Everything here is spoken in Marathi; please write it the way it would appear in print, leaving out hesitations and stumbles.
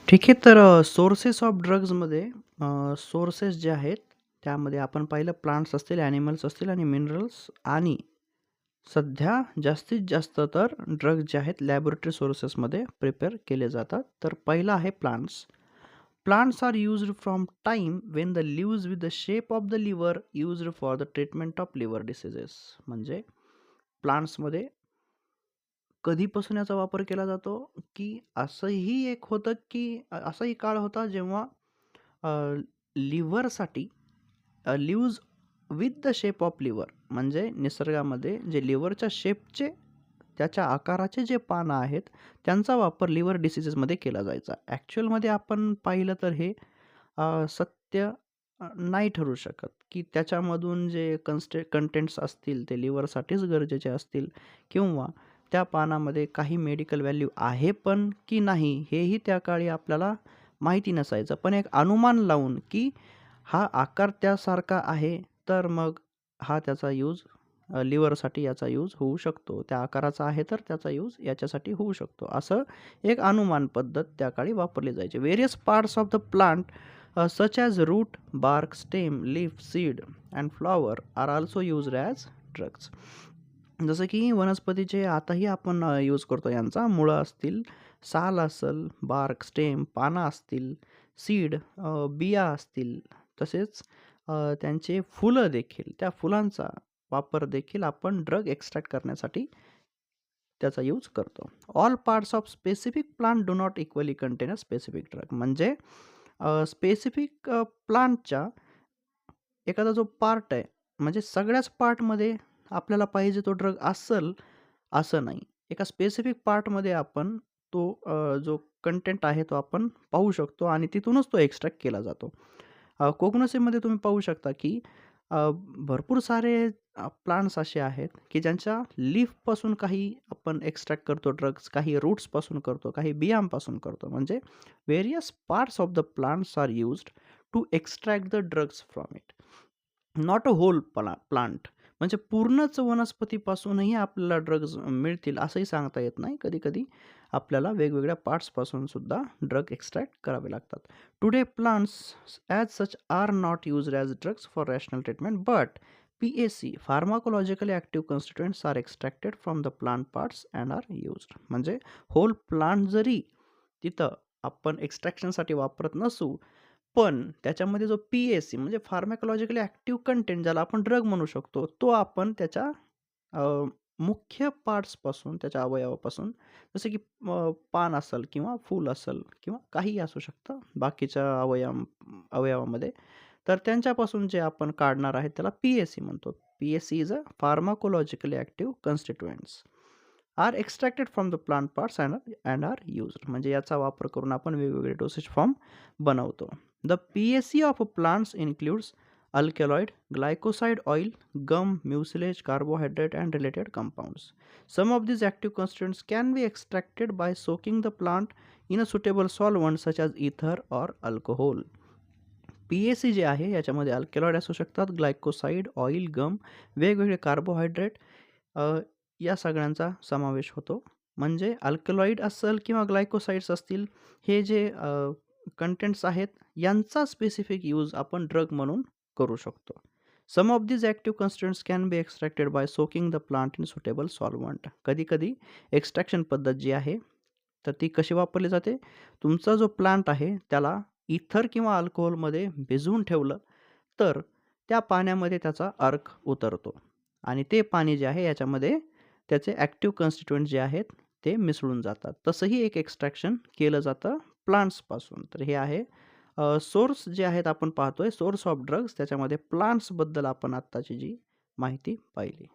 ठीक आहे. तर सोर्सेस ऑफ ड्रग्जमध्ये सोर्सेस जे आहेत, त्यामध्ये आपण पाहिलं प्लांट्स असतील, ॲनिमल्स असतील आणि मिनरल्स आणि सध्या जास्तीत जास्त तर ड्रग्ज जे आहेत लॅबोरेटरी सोर्सेसमध्ये प्रिपेअर केले जातात. तर पहिलं आहे plants. Plants are used from time when the leaves with the shape of the liver used for the treatment of liver diseases. म्हणजे प्लांट्समध्ये कधीपासून याचा वापर केला जातो, की असंही एक होतं, की असाही काळ होता जेव्हा अ, लिव्हरसाठी leaves with the shape of liver म्हणजे निसर्गामध्ये जे लिव्हरच्या शेपचे त्याच्या आकाराचे जे पानं आहेत, त्यांचा वापर लिव्हर डिसीजेसमध्ये केला जायचा. ॲक्चुअलमध्ये आपण पाहिलं तर हे सत्य नाही ठरू शकत, की त्याच्यामधून जे कंटेंट्स असतील ते लिव्हरसाठीच गरजेचे असतील किंवा त्या पानामध्ये काही मेडिकल व्हॅल्यू आहे पण की नाही हेही त्या काळी आपल्याला माहिती नसायचं. पण एक अनुमान लावून, की हा आकार त्यासारखा आहे, तर मग हा त्याचा यूज लिव्हरसाठी याचा यूज होऊ शकतो. त्या आकाराचा आहे तर त्याचा यूज याच्यासाठी होऊ शकतो. असं एक अनुमान पद्धत त्या काळी वापरली जायची. Various parts of the plant such as root, bark, stem, leaf, seed and flower are also used as drugs. जसं की वनस्पतीचे आताही आपण यूज करतो यांचा. मुळं असतील, साल असेल, बार्क, स्टेम, पानं असतील, सीड बिया असतील, तसेच त्यांचे फुलं देखील, त्या फुलांचा वापर देखील आपण ड्रग एक्स्ट्रॅक्ट करण्यासाठी त्याचा यूज करतो. All parts of specific plant do not equally contain a specific drug. म्हणजे स्पेसिफिक प्लांटच्या एखादा जो पार्ट आहे, म्हणजे सगळ्याच पार्टमध्ये आपल्याला पाहिजे तो ड्रग असेल, असं नाही. एका स्पेसिफिक पार्टमध्ये आपण तो जो कंटेंट आहे तो आपण पाहू शकतो आणि तिथूनच तो एक्स्ट्रॅक्ट केला जातो. कोकणसिसमध्ये तुम्ही पाहू शकता, की भरपूर सारे प्लांट्स असे आहेत, की ज्यांच्या लीफपासून काही आपण एक्स्ट्रॅक्ट करतो ड्रग्स, काही रूट्सपासून करतो, काही बियांपासून करतो. म्हणजे various parts of the plants are used to extract the drugs from it. Not a whole plant. म्हणजे पूर्णच वनस्पतीपासूनही आपल्याला ड्रग्ज मिळतील असंही सांगता येत नाही. कधी-कधी आपल्याला वेगवेगळ्या पार्ट्सपासून सुद्धा ड्रग एक्स्ट्रॅक्ट करावे लागतात. Today plants as such are not used as drugs for rational treatment but PAC pharmacologically active constituents are extracted from the plant parts and are used. म्हणजे होल प्लांट जरी तिथं आपण एक्स्ट्रॅक्शनसाठी वापरत नसू, पण त्याच्यामध्ये जो पी-ए-सी म्हणजे फार्माकोलॉजिकली ॲक्टिव्ह कंटेंट ज्याला आपण ड्रग म्हणू शकतो, तो आपण त्याच्या अ, मुख्य पार्ट्सपासून, त्याच्या अवयवापासून जसं की पान असेल किंवा फूल असेल किंवा काहीही असू शकतं बाकीच्या अवयवामध्ये, तर त्यांच्यापासून जे आपण काढणार आहे त्याला पी-ए-सी म्हणतो. PAC is a pharmacologically active constituents are extracted from the plant parts and are used. म्हणजे याचा वापर करून आपण वेगवेगळे डोसेज फॉर्म बनवतो. The PAC of plants includes alkaloid, glycoside oil, gum, mucilage, carbohydrate, and related compounds. Some of these active constituents can be extracted by soaking the plant in a suitable solvent such as ether or alcohol. पी-ए-सी जे आहे याच्यामध्ये अल्कलॉइड असू शकतात, ग्लायकोसाइड, ऑइल, गम, वेगवेगळे कार्बोहायड्रेट या सगळ्यांचा समावेश होतो. म्हणजे अल्कलॉइड असेल किंवा ग्लायकोसाइड्स असतील, हे जे कंटेंट्स आहेत यांचा स्पेसिफिक यूज आपण ड्रग म्हणून करू शकतो. Some of these active constituents can be extracted by soaking the plant in suitable solvent. कधी-कधी एक्स्ट्रॅक्शन पद्धत जी आहे, तर ती कशी वापरली जाते? तुमचा जो प्लांट आहे त्याला इथर किंवा अल्कोहोलमध्ये भिजवून ठेवलं, तर त्या पाण्यामध्ये त्याचा अर्क उतरतो आणि ते पाणी जे आहे याच्यामध्ये त्याचे ॲक्टिव्ह कॉन्स्टिट्युएंट जे आहेत ते मिसळून जातात. तसंही एक एक्स्ट्रॅक्शन केलं जातं प्लांट्सपासून. तर हे आहे सोर्स जे आहेत आपण पाहतोय सोर्स ऑफ ड्रग्स त्याच्यामध्ये प्लांट्सबद्दल आपण आत्ताची जी माहिती पाहिली.